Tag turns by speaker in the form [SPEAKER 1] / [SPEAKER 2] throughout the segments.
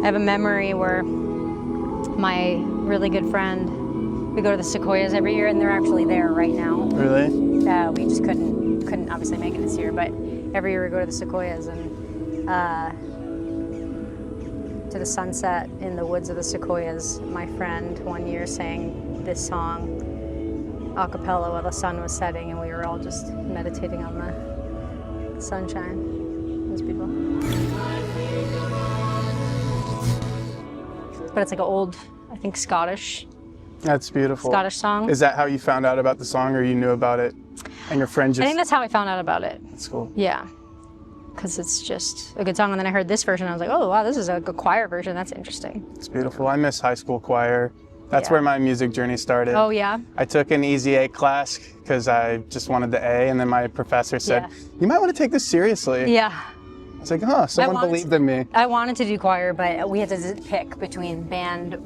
[SPEAKER 1] have a memory where my really good friend, we go to the Sequoias every year, and they're actually there right now.
[SPEAKER 2] Really?
[SPEAKER 1] We just couldn't obviously make it this year, but every year we go to the Sequoias and to the sunset in the woods of the Sequoias. My friend one year sang this song a cappella while the sun was setting, and we were all just meditating on the sunshine. It was beautiful. But it's like an old, I think, Scottish song.
[SPEAKER 2] Is that how you found out about the song, or you knew about it and your friend just...
[SPEAKER 1] I think that's how I found out about it.
[SPEAKER 2] That's cool.
[SPEAKER 1] Yeah, because it's just a good song. And then I heard this version, I was like, oh wow, this is a good choir version. That's interesting.
[SPEAKER 2] It's beautiful. I miss high school choir. That's where my music journey started.
[SPEAKER 1] Oh yeah?
[SPEAKER 2] I took an easy A class because I just wanted the A, and then my professor said, you might want to take this seriously.
[SPEAKER 1] Yeah.
[SPEAKER 2] I was like, oh, someone believed in me.
[SPEAKER 1] I wanted to do choir, but we had to pick between band,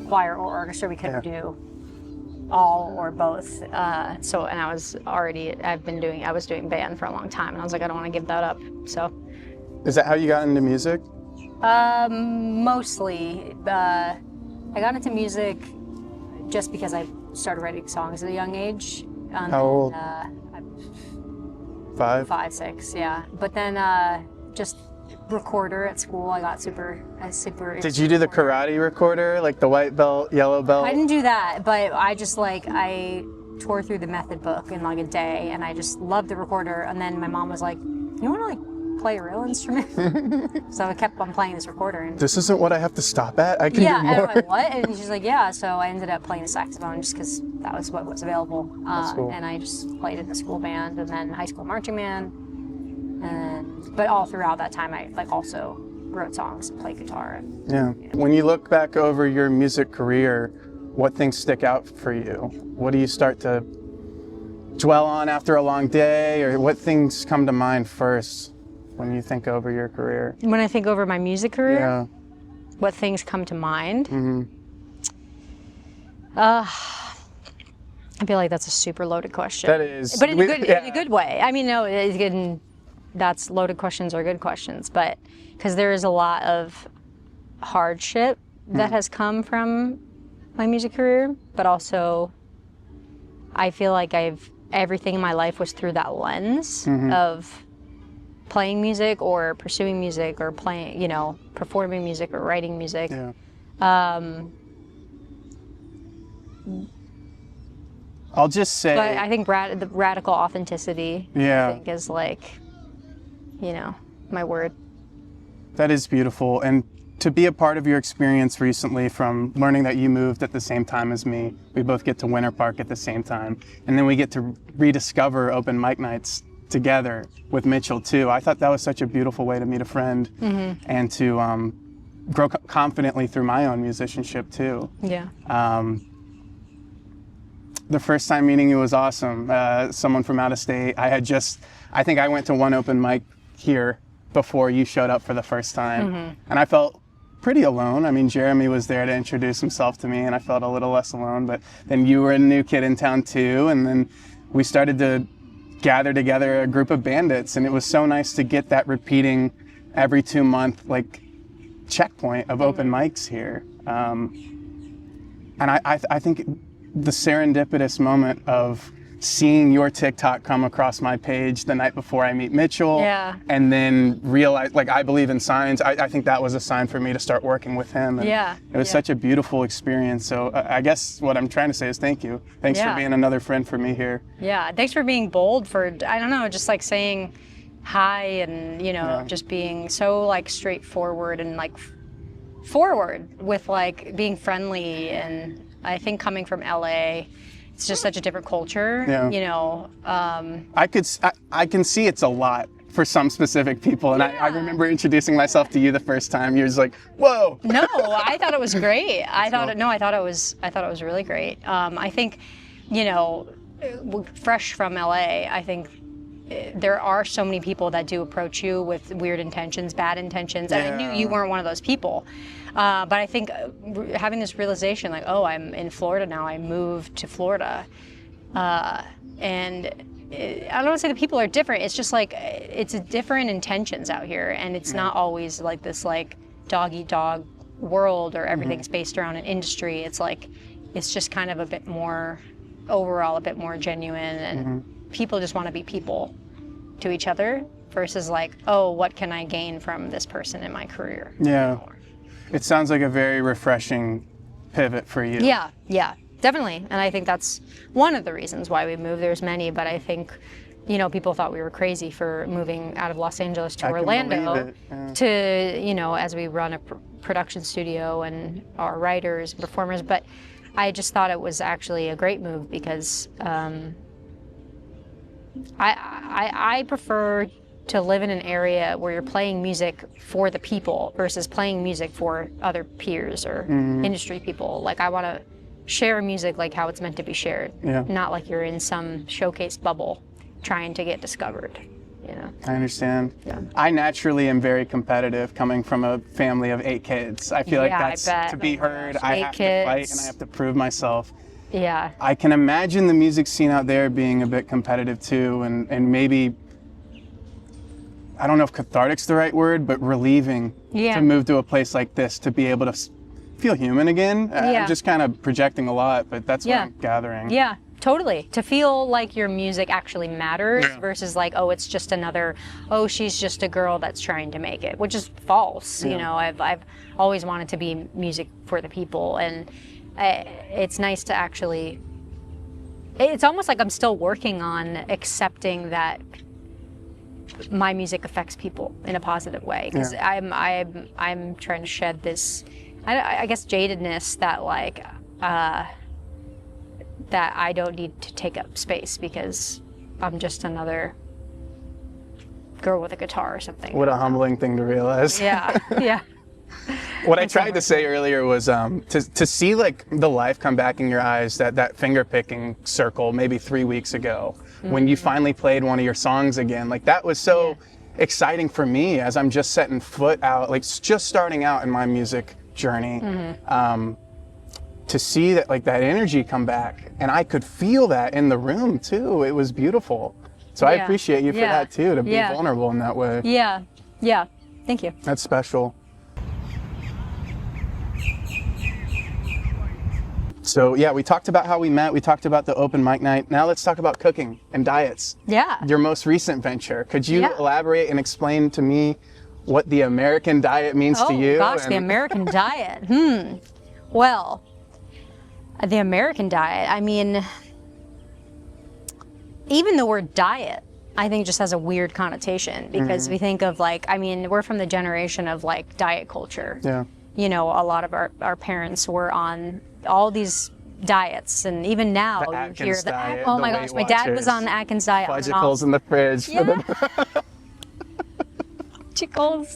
[SPEAKER 1] choir, or orchestra. We couldn't do all or both. And I was doing band for a long time, and I was like, I don't want to give that up. So.
[SPEAKER 2] Is that how you got into music?
[SPEAKER 1] Mostly. I got into music just because I started writing songs at a young age.
[SPEAKER 2] How old? 5?
[SPEAKER 1] 5, 6, yeah. But then just recorder at school. I got super.
[SPEAKER 2] Did you do the karate recorder, like the white belt, yellow belt?
[SPEAKER 1] I didn't do that, but I tore through the method book in like a day, and I just loved the recorder. And then my mom was like, "You want to like play a real instrument?" So I kept on playing this recorder. And
[SPEAKER 2] this isn't what I have to stop at? I can do more.
[SPEAKER 1] And I'm like, what? And she's like, yeah. So I ended up playing the saxophone just because that was what was available.
[SPEAKER 2] That's cool.
[SPEAKER 1] And I just played in the school band and then high school marching band. But all throughout that time, I also wrote songs and played guitar.
[SPEAKER 2] Yeah. When you look back over your music career, what things stick out for you? What do you start to dwell on after a long day, or what things come to mind first when you think over your career?
[SPEAKER 1] When I think over my music career?
[SPEAKER 2] Yeah.
[SPEAKER 1] What things come to mind?
[SPEAKER 2] Mm-hmm.
[SPEAKER 1] I feel like that's a super loaded question.
[SPEAKER 2] That is.
[SPEAKER 1] But in a good way. I mean, no, that's loaded questions are good questions, but because there is a lot of hardship that has come from my music career, but also I feel like everything in my life was through that lens of playing music or pursuing music or playing, performing music or writing music.
[SPEAKER 2] Yeah. I'll just say.
[SPEAKER 1] But I think the radical authenticity, I think, is like, my word.
[SPEAKER 2] That is beautiful. And to be a part of your experience recently, from learning that you moved at the same time as me, we both get to Winter Park at the same time, and then we get to rediscover open mic nights together with Mitchell too. I thought that was such a beautiful way to meet a friend and to grow confidently through my own musicianship too.
[SPEAKER 1] Yeah.
[SPEAKER 2] The first time meeting you was awesome. Someone from out of state. I think I went to one open mic here before you showed up for the first time. And I felt pretty alone. I mean, Jeremy was there to introduce himself to me, and I felt a little less alone, but then you were a new kid in town too, and then we started to gather together a group of bandits, and it was so nice to get that repeating every 2 month checkpoint of open mics here. And I think the serendipitous moment of seeing your TikTok come across my page the night before I meet Mitchell, and then realize, I believe in signs. I think that was a sign for me to start working with him. And it was such a beautiful experience. So I guess what I'm trying to say is thank you. Thanks for being another friend for me here. Yeah,
[SPEAKER 1] thanks for being bold for, just saying hi and, just being so straightforward and forward with being friendly. And I think coming from LA, it's just such a different culture,
[SPEAKER 2] I can see it's a lot for some specific people, and I remember introducing myself to you the first time. You're just like, whoa.
[SPEAKER 1] No, I thought it was great. I thought it was really great. I think, fresh from LA, I think there are so many people that do approach you with weird intentions, bad intentions, and I knew you weren't one of those people. But I think having this realization, I'm in Florida now, I moved to Florida, and I don't want to say the people are different, it's just it's different intentions out here, and it's not always this dog-eat-dog world or everything's based around an industry. It's like, it's just kind of a bit more, overall, a bit more genuine, and people just want to be people to each other versus like, oh, what can I gain from this person in my career?
[SPEAKER 2] Yeah. It sounds like a very refreshing pivot for you.
[SPEAKER 1] Yeah, yeah, definitely. And I think that's one of the reasons why we moved. There's many, but I think, you know, people thought we were crazy for moving out of Los Angeles to Orlando to, you know, as we run a production studio and our writers and performers. But I just thought it was actually a great move because I prefer to live in an area where you're playing music for the people versus playing music for other peers or industry people. Like, I want to share music like how it's meant to be shared, not like you're in some showcase bubble trying to get discovered, you know?
[SPEAKER 2] I understand.
[SPEAKER 1] Yeah.
[SPEAKER 2] I naturally am very competitive coming from a family of 8 kids. I feel like that's to be heard. I have to fight and I have to prove myself.
[SPEAKER 1] Yeah.
[SPEAKER 2] I can imagine the music scene out there being a bit competitive too, and maybe, I don't know if cathartic's the right word, but relieving to move to a place like this, to be able to feel human again. I'm just kind of projecting a lot, but that's what I'm gathering.
[SPEAKER 1] Yeah, totally. To feel like your music actually matters versus like, oh, it's just another, oh, she's just a girl that's trying to make it, which is false. You know, I've always wanted to be music for the people, and it's nice to actually, it's almost like I'm still working on accepting that my music affects people in a positive way, because I'm trying to shed this, I guess, jadedness that like that I don't need to take up space because I'm just another girl with a guitar or something.
[SPEAKER 2] What a humbling thing to realize.
[SPEAKER 1] Yeah, yeah.
[SPEAKER 2] What I tried to say earlier was to see like the life come back in your eyes, that finger picking circle maybe 3 weeks ago when you finally played one of your songs again. Like, that was so exciting for me as I'm just setting foot out, like just starting out in my music journey. To see that, like, that energy come back, and I could feel that in the room too. It was beautiful. So I appreciate you for that too, to be vulnerable in that way.
[SPEAKER 1] Yeah, yeah. Thank you.
[SPEAKER 2] That's special. So yeah, we talked about how we met, we talked about the open mic night. Now let's talk about cooking and diets. Yeah. Your most recent venture. Could you elaborate and explain to me what the American diet means to you?
[SPEAKER 1] Oh gosh, the American diet. Well, the American diet, I mean, even the word diet, I think just has a weird connotation, because we think of like, I mean, we're from the generation of like diet culture. Yeah. You know, a lot of our parents were on all these diets, and even now you hear the
[SPEAKER 2] diet,
[SPEAKER 1] oh my gosh, my dad was on the Atkins diet.
[SPEAKER 2] Fudgicles in the fridge.
[SPEAKER 1] Yeah. Fudgicles.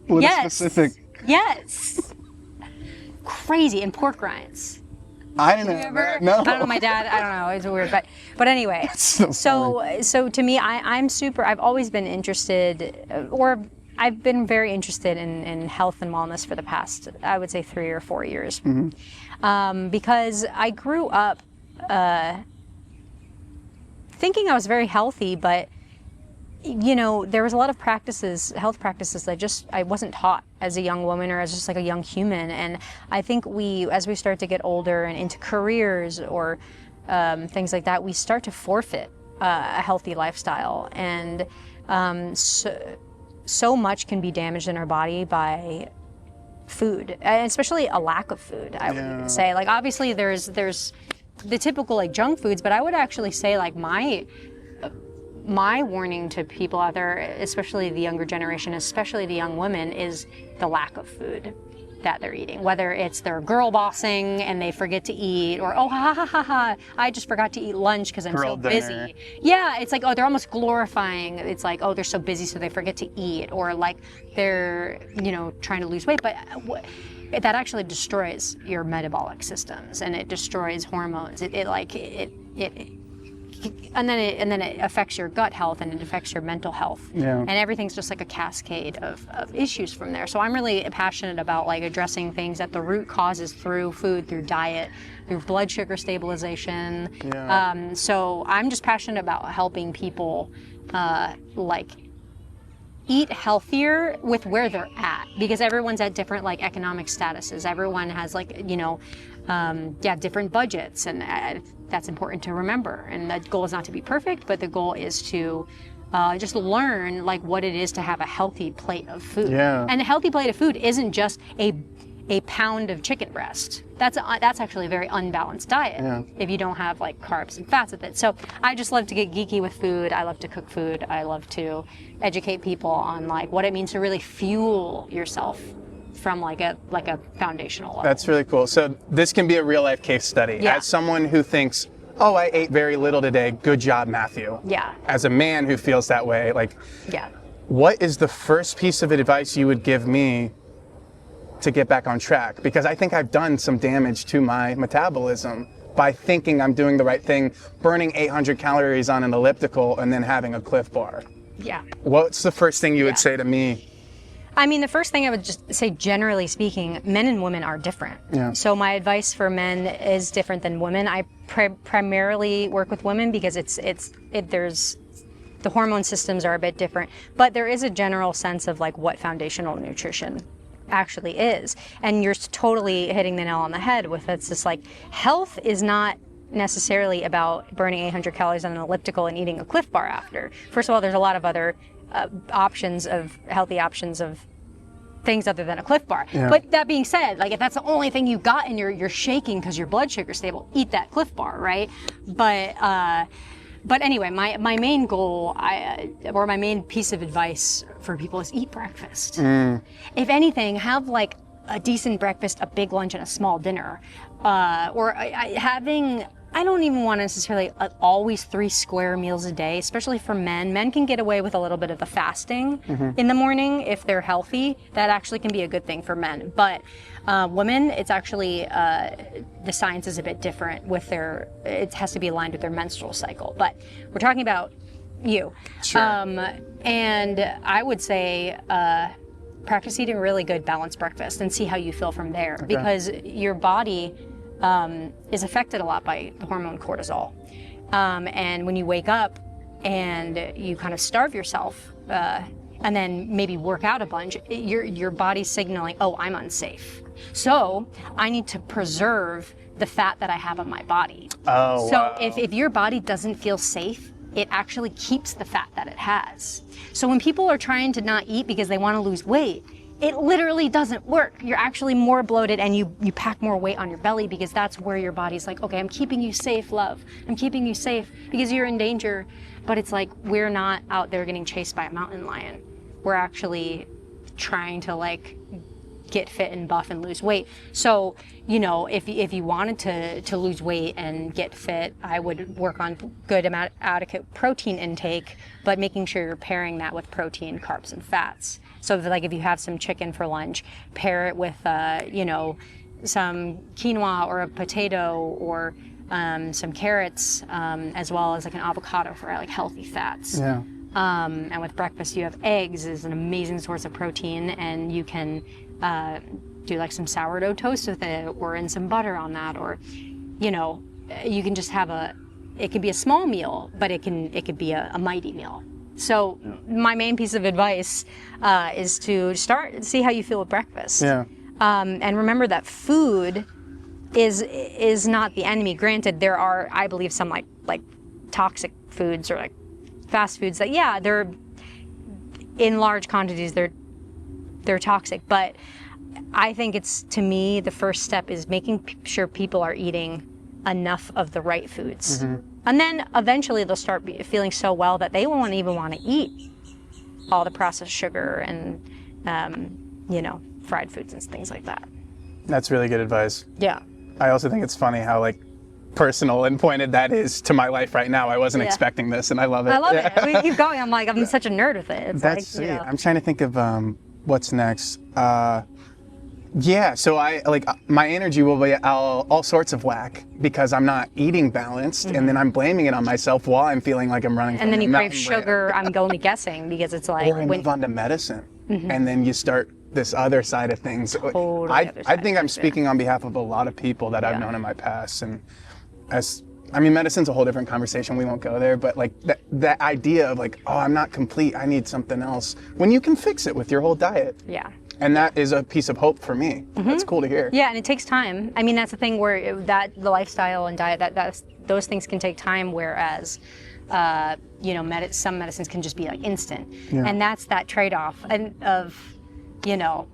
[SPEAKER 2] Specific.
[SPEAKER 1] Yes. Crazy. And pork rinds.
[SPEAKER 2] I didn't know. No.
[SPEAKER 1] I don't know, my dad, I don't know, it's weird, but anyway. So to me, I'm super, I've always been interested, or I've been very interested in health and wellness for the past, I would say, 3 or 4 years. Because I grew up thinking I was very healthy, but you know, there was a lot of practices, health practices, that I wasn't taught as a young woman or as just like a young human. And I think as we start to get older and into careers or things like that, we start to forfeit a healthy lifestyle. And so much can be damaged in our body by food, and especially a lack of food, I would even say. Like, obviously there's the typical like junk foods, but I would actually say like my warning to people out there, especially the younger generation, especially the young women, is the lack of food that they're eating. Whether it's they're girl bossing and they forget to eat, or oh ha, I just forgot to eat lunch because I'm so busy. Yeah, it's like, oh, they're almost glorifying. It's like, oh, they're so busy so they forget to eat, or like they're, you know, trying to lose weight. But that actually destroys your metabolic systems, and it destroys hormones. And then it affects your gut health, and it affects your mental health. And everything's just like a cascade of issues from there. So I'm really passionate about like addressing things at the root causes through food, through diet, through blood sugar stabilization. So I'm just passionate about helping people like eat healthier with where they're at, because everyone's at different like economic statuses. Everyone has like, you know, different budgets, and that's important to remember. And the goal is not to be perfect, but the goal is to just learn like what it is to have a healthy plate of food.
[SPEAKER 2] Yeah.
[SPEAKER 1] And a healthy plate of food isn't just a pound of chicken breast. That's actually a very unbalanced diet if you don't have like carbs and fats with it. So I just love to get geeky with food. I love to cook food. I love to educate people on like what it means to really fuel yourself from like a foundational level.
[SPEAKER 2] That's really cool. So this can be a real life case study.
[SPEAKER 1] Yeah.
[SPEAKER 2] As someone who thinks, oh, I ate very little today, good job, Matthew.
[SPEAKER 1] Yeah.
[SPEAKER 2] As a man who feels that way, like, what is the first piece of advice you would give me to get back on track? Because I think I've done some damage to my metabolism by thinking I'm doing the right thing, burning 800 calories on an elliptical and then having a Cliff Bar.
[SPEAKER 1] Yeah.
[SPEAKER 2] What's the first thing you would say to me?
[SPEAKER 1] I mean, the first thing I would just say, generally speaking, men and women are different.
[SPEAKER 2] Yeah.
[SPEAKER 1] So my advice for men is different than women. I primarily work with women because there's the hormone systems are a bit different, but there is a general sense of like what foundational nutrition actually is. And you're totally hitting the nail on the head with it's just like health is not necessarily about burning 800 calories on an elliptical and eating a Cliff Bar after. First of all, there's a lot of other healthy options of things other than a Cliff Bar.
[SPEAKER 2] Yeah.
[SPEAKER 1] But that being said, like if that's the only thing you got and you're shaking because your blood sugar's stable, eat that Cliff Bar, right? But anyway, my main goal, or my main piece of advice for people is eat breakfast. If anything, have like a decent breakfast, a big lunch, and a small dinner. I don't even want necessarily always 3 square meals a day, especially for men. Men can get away with a little bit of the fasting in the morning if they're healthy. That actually can be a good thing for men. But women, it's actually, the science is a bit different with it has to be aligned with their menstrual cycle. But we're talking about you.
[SPEAKER 2] Sure.
[SPEAKER 1] And I would say, practice eating a really good balanced breakfast and see how you feel from there.
[SPEAKER 2] Okay.
[SPEAKER 1] Because your body is affected a lot by the hormone cortisol. And when you wake up and you kind of starve yourself and then maybe work out a bunch, your body's signaling, oh, I'm unsafe. So I need to preserve the fat that I have on my body.
[SPEAKER 2] Oh,
[SPEAKER 1] so
[SPEAKER 2] wow.
[SPEAKER 1] if your body doesn't feel safe, it actually keeps the fat that it has. So when people are trying to not eat because they want to lose weight, it literally doesn't work. You're actually more bloated and you pack more weight on your belly because that's where your body's like, okay, I'm keeping you safe, love. I'm keeping you safe because you're in danger. But it's like, we're not out there getting chased by a mountain lion. We're actually trying to like get fit and buff and lose weight. So, you know, if you wanted to lose weight and get fit, I would work on good amount adequate protein intake, but making sure you're pairing that with protein, carbs, and fats. So if you have some chicken for lunch, pair it with, some quinoa or a potato or some carrots, as well as like an avocado for like healthy fats.
[SPEAKER 2] Yeah.
[SPEAKER 1] And with breakfast, you have eggs is an amazing source of protein, and you can do like some sourdough toast with it, or in some butter on that, or, you know, you can just have it can be a small meal, but it could be a mighty meal. So my main piece of advice is to see how you feel with breakfast.
[SPEAKER 2] Yeah.
[SPEAKER 1] And remember that food is not the enemy. Granted, there are, I believe, some like toxic foods or like fast foods that, yeah, they're in large quantities, they're toxic. But I think to me, the first step is making sure people are eating enough of the right foods. Mm-hmm. And then eventually they'll start feeling so well that they won't even want to eat all the processed sugar and, fried foods and things like that.
[SPEAKER 2] That's really good advice.
[SPEAKER 1] Yeah.
[SPEAKER 2] I also think it's funny how like personal and pointed that is to my life right now. I wasn't expecting this, and I love it.
[SPEAKER 1] I love it. We keep going. I'm such a nerd with it. It's
[SPEAKER 2] That's sweet. I'm trying to think of what's next. So my energy will be all sorts of whack because I'm not eating balanced, and then I'm blaming it on myself while I'm feeling like I'm running from
[SPEAKER 1] and then
[SPEAKER 2] a
[SPEAKER 1] you crave
[SPEAKER 2] mountain
[SPEAKER 1] sugar. I'm only guessing because it's like
[SPEAKER 2] or I move on to medicine, and then you start this other side of things.
[SPEAKER 1] Totally
[SPEAKER 2] I think I'm speaking on behalf of a lot of people that I've known in my past, and as I mean, medicine's a whole different conversation. We won't go there, but like that idea of like, oh, I'm not complete. I need something else. When you can fix it with your whole diet.
[SPEAKER 1] Yeah.
[SPEAKER 2] And that is a piece of hope for me. That's cool to hear.
[SPEAKER 1] Yeah, and it takes time. I mean, that's the thing where the lifestyle and diet, those things can take time, whereas, you know, some medicines can just be like instant.
[SPEAKER 2] Yeah.
[SPEAKER 1] And that's that trade-off of, you know,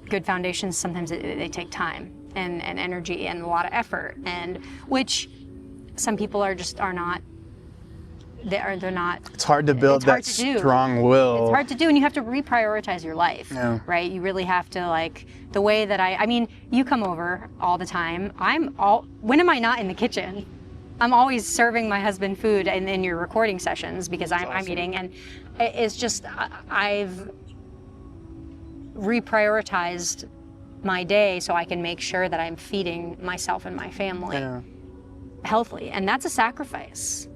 [SPEAKER 1] good foundations, sometimes they take time and energy and a lot of effort, and which some people are not. They're not.
[SPEAKER 2] It's hard to build that strong will.
[SPEAKER 1] It's hard to do, and you have to reprioritize your life, right? You really have to, like, the way that I mean, you come over all the time. When am I not in the kitchen? I'm always serving my husband food in your recording sessions because I'm eating, and it's just, I've reprioritized my day so I can make sure that I'm feeding myself and my family healthily, and that's a sacrifice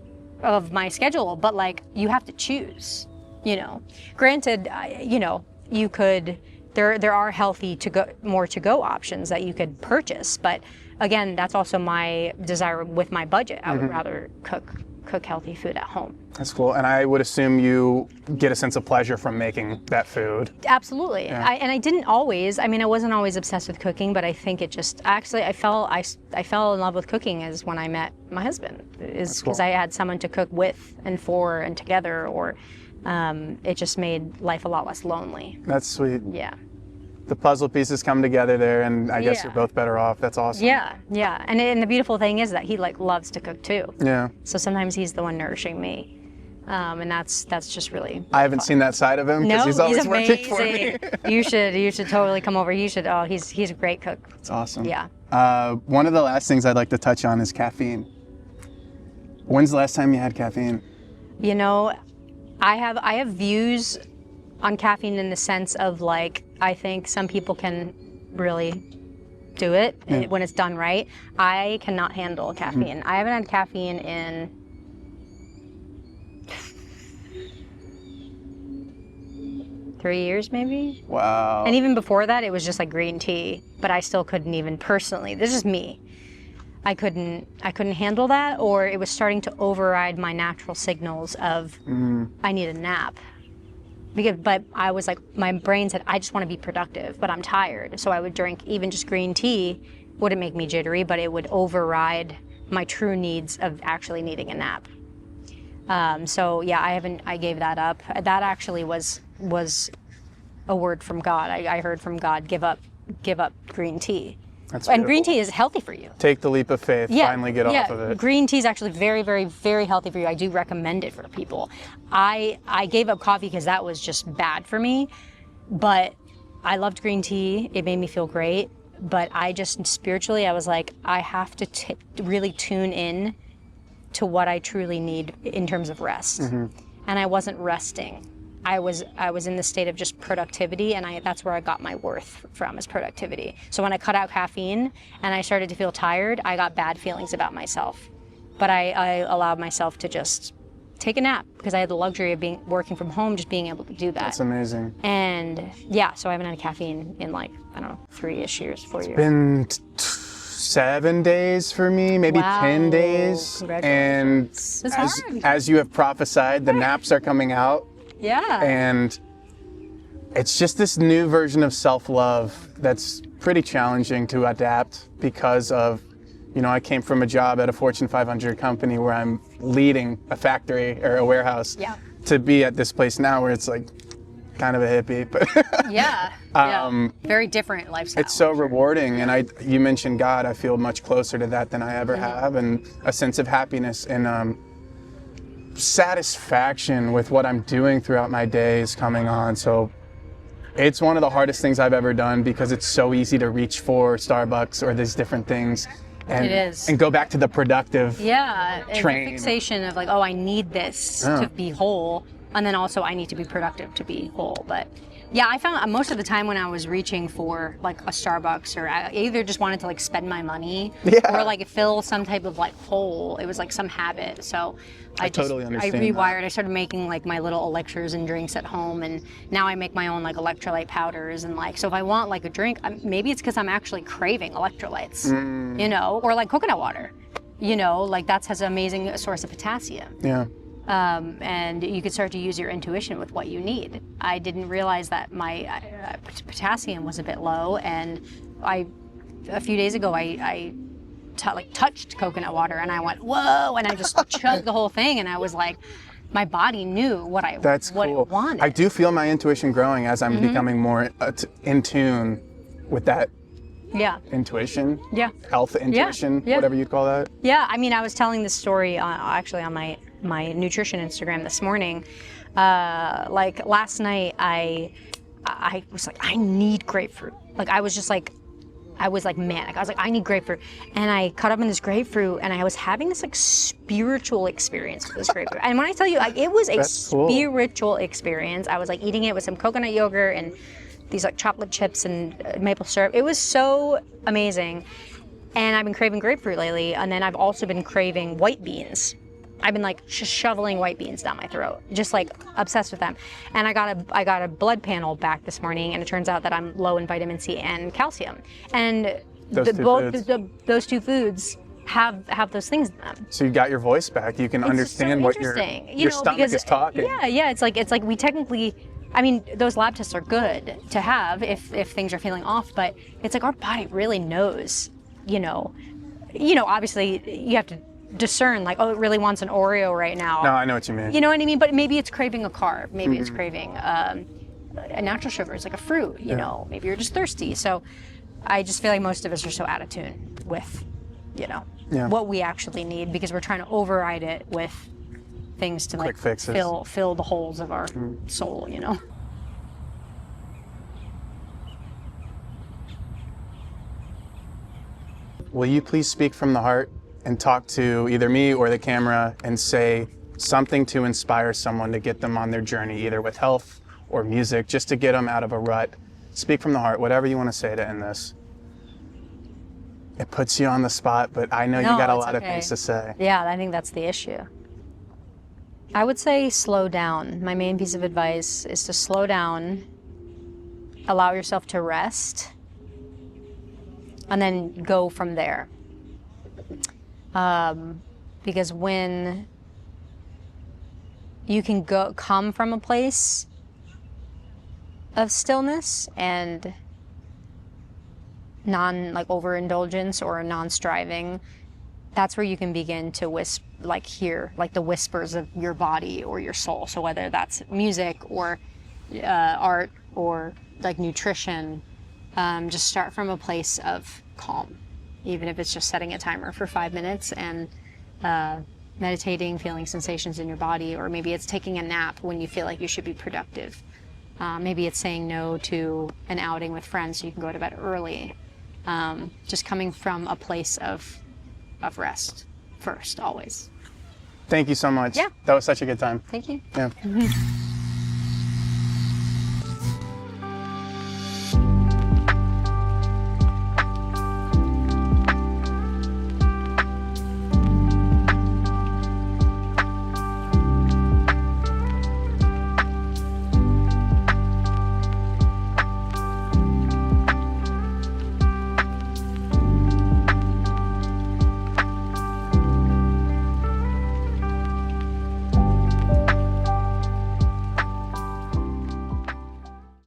[SPEAKER 1] of my schedule, but like, you have to choose, you know. Granted, you know, you could, there are healthy more to-go options that you could purchase, but again, that's also my desire with my budget. I would rather cook healthy food at home.
[SPEAKER 2] That's cool. And I would assume you get a sense of pleasure from making that food.
[SPEAKER 1] Absolutely.
[SPEAKER 2] Yeah.
[SPEAKER 1] I didn't always, I mean, I wasn't always obsessed with cooking, but I think it just, actually, I fell in love with cooking as when I met my husband, is because I had someone to cook with and for and together, or it just made life a lot less lonely.
[SPEAKER 2] That's sweet.
[SPEAKER 1] Yeah.
[SPEAKER 2] The puzzle pieces come together there, and I guess you're both better off. That's awesome.
[SPEAKER 1] Yeah, yeah. And the beautiful thing is that he like loves to cook too.
[SPEAKER 2] Yeah.
[SPEAKER 1] So sometimes he's the one nourishing me. And that's just really
[SPEAKER 2] I haven't seen that side of him because he's always working for me.
[SPEAKER 1] You should totally come over. He's a great cook.
[SPEAKER 2] It's awesome.
[SPEAKER 1] Yeah.
[SPEAKER 2] One of the last things I'd like to touch on is caffeine. When's the last time you had caffeine?
[SPEAKER 1] You know, I have views on caffeine in the sense of, like, I think some people can really do it when it's done right. I cannot handle caffeine. I haven't had caffeine in 3 years maybe.
[SPEAKER 2] Wow.
[SPEAKER 1] And even before that, it was just like green tea, but I still couldn't even personally, this is me. I couldn't handle that, or it was starting to override my natural signals of I need a nap. But I was like, my brain said, I just want to be productive, but I'm tired. So I would drink even just green tea, wouldn't make me jittery, but it would override my true needs of actually needing a nap. So yeah, I gave that up. That actually was a word from God. I heard from God, give up green tea.
[SPEAKER 2] That's
[SPEAKER 1] and
[SPEAKER 2] beautiful.
[SPEAKER 1] green tea is healthy for you.
[SPEAKER 2] Take the leap of faith, finally get off of it.
[SPEAKER 1] Green tea is actually very, very, very healthy for you. I do recommend it for people. I gave up coffee because that was just bad for me, but I loved green tea. It made me feel great, but I just spiritually, I was like, I have to really tune in to what I truly need in terms of rest. And I wasn't resting. I was in the state of just productivity, and that's where I got my worth from, is productivity. So when I cut out caffeine and I started to feel tired, I got bad feelings about myself. But I allowed myself to just take a nap because I had the luxury of working from home, just being able to do that.
[SPEAKER 2] That's amazing.
[SPEAKER 1] And yeah, so I haven't had caffeine in, like, I don't know, 3-ish years, 4 years.
[SPEAKER 2] Been 7 days for me, maybe 10 days. And as you have prophesied, the naps are coming out.
[SPEAKER 1] Yeah.
[SPEAKER 2] And it's just this new version of self-love that's pretty challenging to adapt because of, you know, I came from a job at a Fortune 500 company where I'm leading a factory or a warehouse to be at this place now where it's like kind of a hippie, but
[SPEAKER 1] very different lifestyle.
[SPEAKER 2] It's so rewarding, and you mentioned God. I feel much closer to that than I ever have, and a sense of happiness and satisfaction with what I'm doing throughout my day is coming on. So it's one of the hardest things I've ever done because it's so easy to reach for Starbucks or these different things. And,
[SPEAKER 1] it is.
[SPEAKER 2] And go back to the productive train.
[SPEAKER 1] The fixation of like, oh, I need this to be whole, and then also I need to be productive to be whole. But yeah, I found most of the time when I was reaching for like a Starbucks, or I either just wanted to like spend my money or like fill some type of like hole. It was like some habit. So I
[SPEAKER 2] totally understand.
[SPEAKER 1] I rewired. I started making like my little elixirs and drinks at home, and now I make my own like electrolyte powders, and like, so if I want like a drink, maybe it's because I'm actually craving electrolytes, you know, or like coconut water. You know, like that has an amazing source of potassium.
[SPEAKER 2] Yeah.
[SPEAKER 1] And you could start to use your intuition with what you need. I didn't realize that my potassium was a bit low, and a few days ago I touched coconut water, and I went, whoa, and I just chugged the whole thing, and I was like, my body knew what it wanted.
[SPEAKER 2] I do feel my intuition growing as I'm becoming more in tune with that.
[SPEAKER 1] Yeah.
[SPEAKER 2] Intuition.
[SPEAKER 1] Yeah.
[SPEAKER 2] Health intuition,
[SPEAKER 1] Yeah.
[SPEAKER 2] whatever you'd call that.
[SPEAKER 1] Yeah, I mean, I was telling this story actually on my nutrition Instagram this morning. Like last night, I was like, I need grapefruit. Like I was like manic. I was like, I need grapefruit. And I cut up in this grapefruit, and I was having this like spiritual experience with this grapefruit. And when I tell you, like, it was a spiritual experience. I was like eating it with some coconut yogurt and these like chocolate chips and maple syrup. It was so amazing. And I've been craving grapefruit lately. And then I've also been craving white beans. I've been like just shoveling white beans down my throat, just like obsessed with them. And I got a blood panel back this morning, and it turns out that I'm low in vitamin C and calcium. And those two foods have those things in them.
[SPEAKER 2] So you got your voice back. You can understand what your stomach is talking.
[SPEAKER 1] Yeah. It's like we technically, I mean, those lab tests are good to have if things are feeling off, but it's like our body really knows, you know, obviously you have to discern, like, oh, it really wants an Oreo right now.
[SPEAKER 2] No, I know what you mean.
[SPEAKER 1] You know what I mean? But maybe it's craving a carb. Maybe it's craving a natural sugar. It's like a fruit, you know. Maybe you're just thirsty. So I just feel like most of us are so out of tune with, you know, what we actually need, because we're trying to override it with things to
[SPEAKER 2] quick fixes.
[SPEAKER 1] fill the holes of our soul, you know.
[SPEAKER 2] Will you please speak from the heart and talk to either me or the camera and say something to inspire someone to get them on their journey, either with health or music, just to get them out of a rut? Speak from the heart, whatever you want to say to end this. It puts you on the spot, but I know you got a lot of things to say.
[SPEAKER 1] Yeah, I think that's the issue. I would say slow down. My main piece of advice is to slow down, allow yourself to rest, and then go from there. Because when you can come from a place of stillness and overindulgence or non-striving, that's where you can begin to hear like the whispers of your body or your soul. So whether that's music or art or like nutrition, just start from a place of calm, even if it's just setting a timer for 5 minutes and meditating, feeling sensations in your body, or maybe it's taking a nap when you feel like you should be productive. Maybe it's saying no to an outing with friends so you can go to bed early. Just coming from a place of rest first, always.
[SPEAKER 2] Thank you so much.
[SPEAKER 1] Yeah.
[SPEAKER 2] That was such a good time.
[SPEAKER 1] Thank you.
[SPEAKER 2] Yeah.